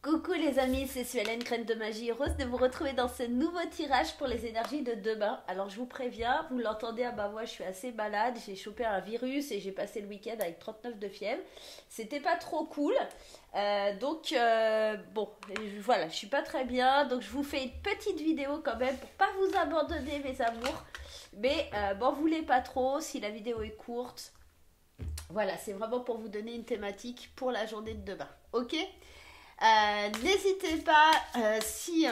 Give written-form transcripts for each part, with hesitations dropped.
Coucou les amis, c'est Suelen, Graine de Magie, heureuse de vous retrouver dans ce nouveau tirage pour les énergies de demain. Alors je vous préviens, vous l'entendez à ma voix, je suis assez malade, j'ai chopé un virus et j'ai passé le week-end avec 39 de fièvre. C'était pas trop cool, bon, voilà, je suis pas très bien, donc je vous fais une petite vidéo quand même pour pas vous abandonner mes amours. Mais m'en voulez pas trop si la vidéo est courte. Voilà, c'est vraiment pour vous donner une thématique pour la journée de demain, ok? N'hésitez pas, si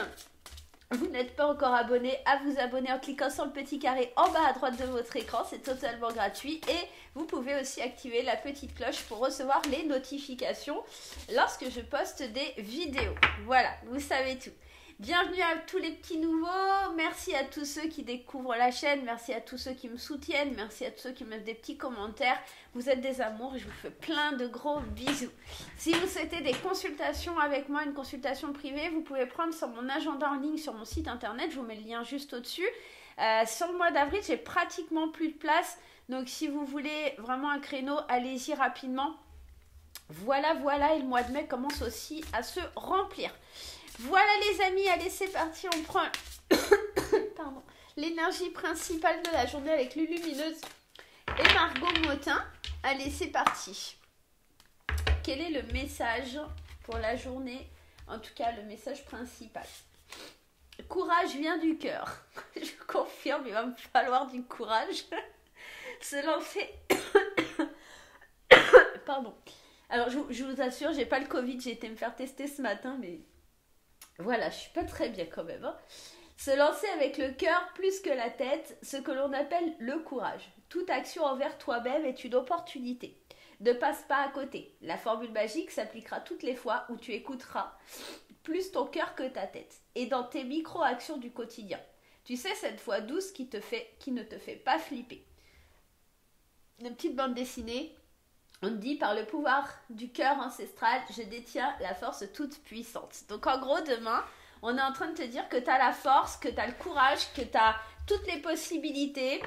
vous n'êtes pas encore abonné, à vous abonner en cliquant sur le petit carré en bas à droite de votre écran, c'est totalement gratuit. Et vous pouvez aussi activer la petite cloche pour recevoir les notifications lorsque je poste des vidéos. Voilà, vous savez tout. Bienvenue à tous les petits nouveaux, merci à tous ceux qui découvrent la chaîne, merci à tous ceux qui me soutiennent, merci à tous ceux qui me mettent des petits commentaires. Vous êtes des amours et je vous fais plein de gros bisous. Si vous souhaitez des consultations avec moi, une consultation privée, vous pouvez prendre sur mon agenda en ligne sur mon site internet, je vous mets le lien juste au-dessus. Sur le mois d'avril, j'ai pratiquement plus de place, donc si vous voulez vraiment un créneau, allez-y rapidement. Voilà, et le mois de mai commence aussi à se remplir. Voilà les amis, allez c'est parti, on prend pardon, l'énergie principale de la journée avec Lulumineuse et Margot Motin. Allez c'est parti. Quel est le message pour la journée? En tout cas le message principal. Courage vient du cœur. Je confirme, il va me falloir du courage. Se lancer. Pardon. Alors je vous assure, j'ai pas le Covid, j'ai été me faire tester ce matin, mais... Voilà, je suis pas très bien quand même. Hein. Se lancer avec le cœur plus que la tête, ce que l'on appelle le courage. Toute action envers toi-même est une opportunité. Ne passe pas à côté. La formule magique s'appliquera toutes les fois où tu écouteras plus ton cœur que ta tête. Et dans tes micro-actions du quotidien. Tu sais, cette voix douce qui ne te fait pas flipper. Une petite bande dessinée. On dit par le pouvoir du cœur ancestral, je détiens la force toute puissante. Donc en gros, demain, on est en train de te dire que tu as la force, que tu as le courage, que tu as toutes les possibilités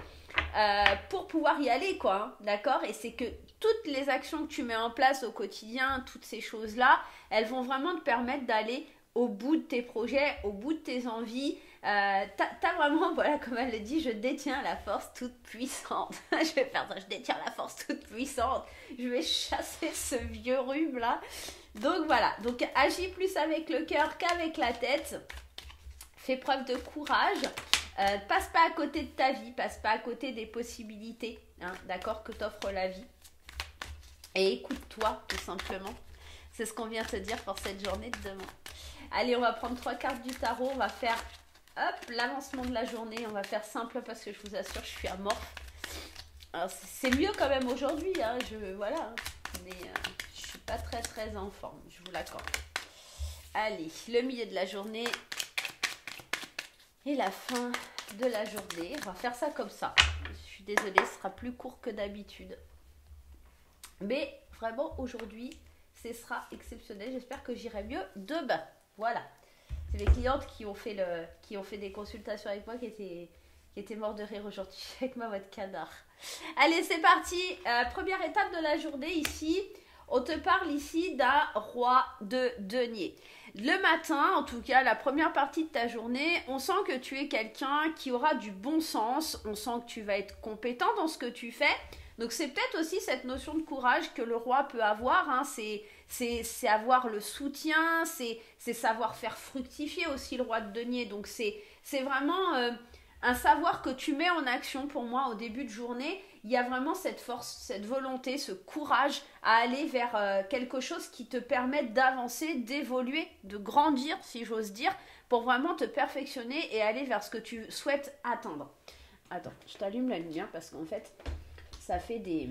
pour pouvoir y aller, quoi. Hein, d'accord? Et c'est que toutes les actions que tu mets en place au quotidien, toutes ces choses-là, elles vont vraiment te permettre d'aller au bout de tes projets, au bout de tes envies. T'as vraiment, voilà, comme elle le dit, je détiens la force toute puissante. Je vais faire ça, je détiens la force toute puissante. Je vais chasser ce vieux rhume là. Donc voilà, donc agis plus avec le cœur qu'avec la tête. Fais preuve de courage. Passe pas à côté de ta vie, passe pas à côté des possibilités, hein, d'accord, que t'offre la vie. Et écoute-toi, tout simplement. C'est ce qu'on vient te dire pour cette journée de demain. Allez, on va prendre 3 cartes du tarot. On va faire, hop, l'avancement de la journée. On va faire simple parce que je vous assure, je suis amorphe. Alors, c'est mieux quand même aujourd'hui. Hein, voilà. Mais je suis pas très en forme. Je vous l'accorde. Allez, le milieu de la journée. Et la fin de la journée. On va faire ça comme ça. Je suis désolée, ce sera plus court que d'habitude. Mais vraiment, aujourd'hui, ce sera exceptionnel. J'espère que j'irai mieux demain. Voilà. C'est les clientes qui ont fait des consultations avec moi qui étaient mortes de rire aujourd'hui avec ma voix de canard. Allez, c'est parti. Première étape de la journée ici. On te parle ici d'un roi de denier. Le matin, en tout cas, la première partie de ta journée, on sent que tu es quelqu'un qui aura du bon sens. On sent que tu vas être compétent dans ce que tu fais. Donc, c'est peut-être aussi cette notion de courage que le roi peut avoir. Hein. C'est avoir le soutien, c'est savoir faire fructifier aussi le roi de denier. Donc, c'est vraiment un savoir que tu mets en action pour moi au début de journée. Il y a vraiment cette force, cette volonté, ce courage à aller vers quelque chose qui te permette d'avancer, d'évoluer, de grandir, si j'ose dire, pour vraiment te perfectionner et aller vers ce que tu souhaites atteindre. Attends, je t'allume la lumière parce qu'en fait, ça fait des...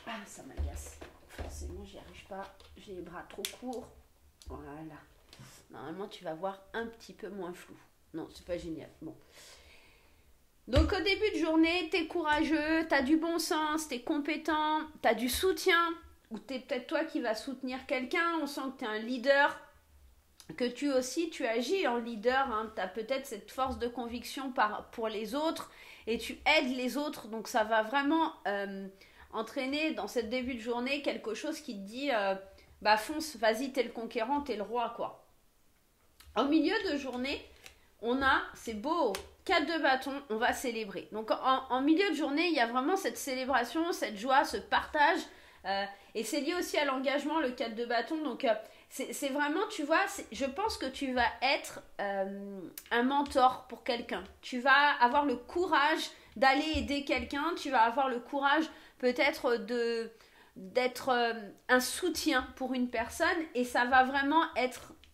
Ah, ça m'agace. Forcément, j'y arrive pas. J'ai les bras trop courts. Voilà. Normalement, tu vas voir un petit peu moins flou. Non, c'est pas génial. Bon. Donc, au début de journée, t'es courageux, t'as du bon sens, t'es compétent, t'as du soutien, ou t'es peut-être toi qui vas soutenir quelqu'un. On sent que t'es un leader, que tu aussi, tu agis en leader. Hein, t'as peut-être cette force de conviction pour les autres, et tu aides les autres. Donc, ça va vraiment... entraîner dans ce début de journée quelque chose qui te dit bah fonce, vas-y, t'es le conquérant, t'es le roi, quoi. Au milieu de journée, c'est beau, 4 de bâton, on va célébrer. Donc en milieu de journée, il y a vraiment cette célébration, cette joie, ce partage. Et c'est lié aussi à l'engagement, le 4 de bâton. Donc c'est vraiment, tu vois, je pense que tu vas être un mentor pour quelqu'un. Tu vas avoir le courage d'aller aider quelqu'un. Tu vas avoir le courage peut-être d'être un soutien pour une personne. Et ça va vraiment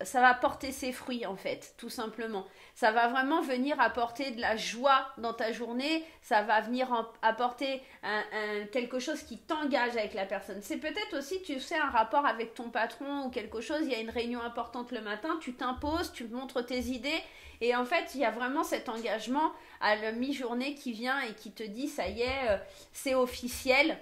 ça va porter ses fruits en fait, tout simplement. Ça va vraiment venir apporter de la joie dans ta journée, ça va venir apporter quelque chose qui t'engage avec la personne. C'est peut-être aussi, tu sais, un rapport avec ton patron ou quelque chose, il y a une réunion importante le matin, tu t'imposes, tu montres tes idées, et en fait, il y a vraiment cet engagement à la mi-journée qui vient et qui te dit, ça y est, c'est officiel.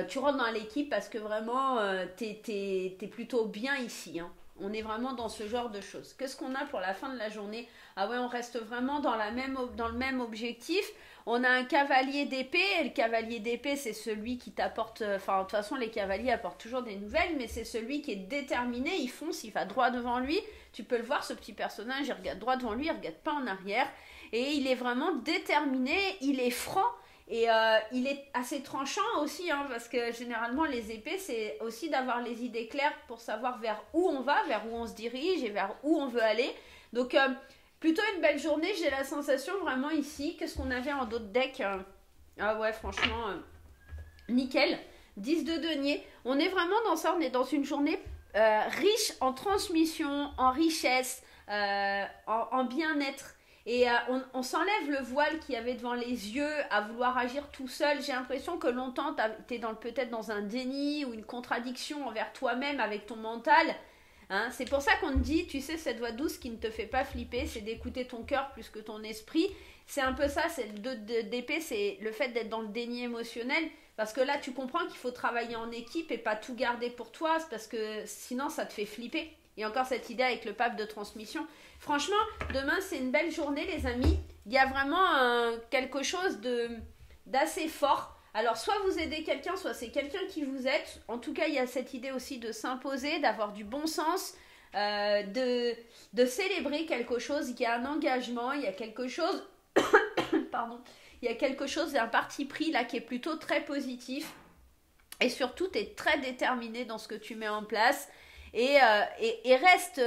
Tu rentres dans l'équipe parce que vraiment, t'es plutôt bien ici, hein. On est vraiment dans ce genre de choses. Qu'est-ce qu'on a pour la fin de la journée? Ah ouais, on reste vraiment dans le même objectif. On a un cavalier d'épée. Et le cavalier d'épée, c'est celui qui t'apporte... Enfin, de toute façon, les cavaliers apportent toujours des nouvelles, mais c'est celui qui est déterminé. Il fonce, il va droit devant lui. Tu peux le voir, ce petit personnage, il regarde droit devant lui, il ne regarde pas en arrière. Et il est vraiment déterminé, il est franc. Et il est assez tranchant aussi, hein, parce que généralement les épées, c'est aussi d'avoir les idées claires pour savoir vers où on va, vers où on se dirige et vers où on veut aller. Donc plutôt une belle journée, j'ai la sensation vraiment ici. Qu'est-ce qu'on avait en d'autres decks? Ah ouais, franchement, nickel. 10 de denier. On est vraiment dans ça, on est dans une journée riche en transmission, en richesse, en bien-être. Et on s'enlève le voile qu'il y avait devant les yeux à vouloir agir tout seul. J'ai l'impression que longtemps, tu es peut-être dans un déni ou une contradiction envers toi-même avec ton mental. Hein, c'est pour ça qu'on te dit, tu sais, cette voix douce qui ne te fait pas flipper, c'est d'écouter ton cœur plus que ton esprit. C'est un peu ça, c'est le 2 d'épée, c'est le fait d'être dans le déni émotionnel. Parce que là, tu comprends qu'il faut travailler en équipe et pas tout garder pour toi, parce que sinon, ça te fait flipper. Et encore cette idée avec le pape de transmission. Franchement, demain, c'est une belle journée, les amis. Il y a vraiment quelque chose d'assez fort. Alors, soit vous aidez quelqu'un, soit c'est quelqu'un qui vous aide. En tout cas, il y a cette idée aussi de s'imposer, d'avoir du bon sens, de célébrer quelque chose. Il y a un engagement, il y a quelque chose... Pardon. Il y a quelque chose, un parti pris là qui est plutôt très positif. Et surtout, tu es très déterminé dans ce que tu mets en place. Et reste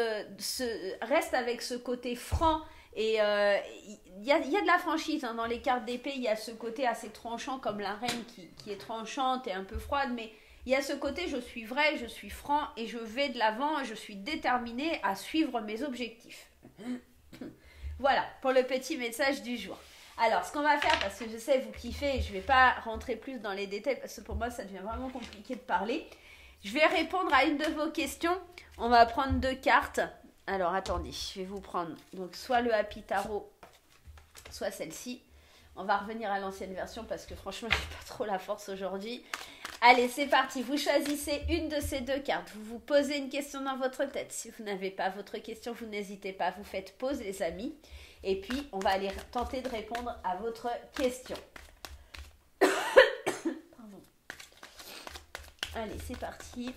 avec ce côté franc. Et il y a de la franchise, hein. Dans les cartes d'épée, il y a ce côté assez tranchant comme la reine qui est tranchante et un peu froide, mais il y a ce côté je suis vrai, je suis franc et je vais de l'avant et je suis déterminée à suivre mes objectifs. Voilà pour le petit message du jour. Alors, ce qu'on va faire, parce que je sais vous kiffez, je ne vais pas rentrer plus dans les détails parce que pour moi ça devient vraiment compliqué de parler. Je vais répondre à une de vos questions. On va prendre 2 cartes. Alors, attendez, je vais vous prendre donc soit le Happy Tarot, soit celle-ci. On va revenir à l'ancienne version parce que franchement, j'ai pas trop la force aujourd'hui. Allez, c'est parti. Vous choisissez une de ces 2 cartes. Vous vous posez une question dans votre tête. Si vous n'avez pas votre question, vous n'hésitez pas. Vous faites pause, les amis. Et puis, on va aller tenter de répondre à votre question. Allez, c'est parti.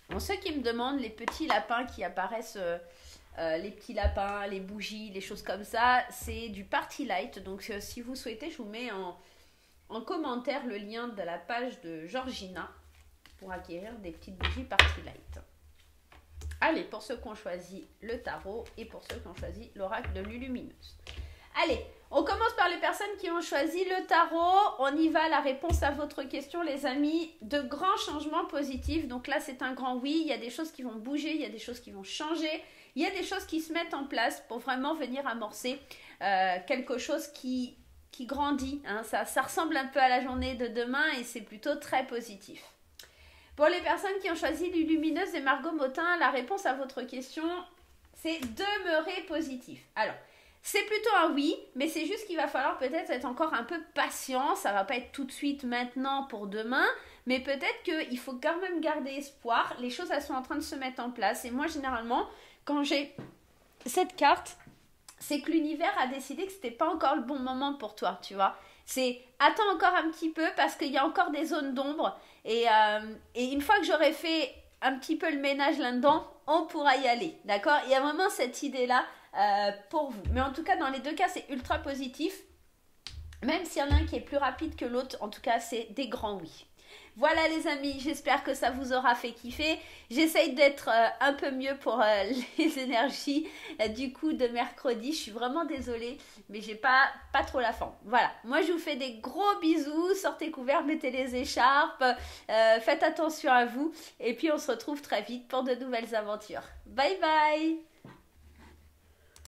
Bon, ceux qui me demandent les petits lapins qui apparaissent, les petits lapins, les bougies, les choses comme ça, c'est du Party Light. Donc, si vous souhaitez, je vous mets en commentaire le lien de la page de Georgina pour acquérir des petites bougies Party Light. Allez, pour ceux qui ont choisi le tarot et pour ceux qui ont choisi l'oracle de Lulumineuse. Allez, on commence par les personnes qui ont choisi le tarot. On y va, la réponse à votre question, les amis. De grands changements positifs. Donc là, c'est un grand oui. Il y a des choses qui vont bouger, il y a des choses qui vont changer. Il y a des choses qui se mettent en place pour vraiment venir amorcer quelque chose qui grandit. Hein. Ça ressemble un peu à la journée de demain et c'est plutôt très positif. Pour les personnes qui ont choisi Lulumineuse et Margot Motin, la réponse à votre question, c'est demeurer positif. Alors, c'est plutôt un oui, mais c'est juste qu'il va falloir peut-être être encore un peu patient. Ça va pas être tout de suite maintenant pour demain, mais peut-être qu'il faut quand même garder espoir. Les choses, elles sont en train de se mettre en place. Et moi, généralement, quand j'ai cette carte, c'est que l'univers a décidé que c'était pas encore le bon moment pour toi, tu vois. C'est attends encore un petit peu parce qu'il y a encore des zones d'ombre. Et une fois que j'aurai fait un petit peu le ménage là-dedans, on pourra y aller. D'accord? Il y a vraiment cette idée-là pour vous. Mais en tout cas, dans les deux cas, c'est ultra positif. Même s'il y en a un qui est plus rapide que l'autre, en tout cas, c'est des grands oui. Voilà les amis, j'espère que ça vous aura fait kiffer. J'essaye d'être un peu mieux pour les énergies du coup de mercredi. Je suis vraiment désolée, mais j'ai pas trop la forme. Voilà, moi je vous fais des gros bisous. Sortez couverts, mettez les écharpes, faites attention à vous. Et puis on se retrouve très vite pour de nouvelles aventures. Bye bye!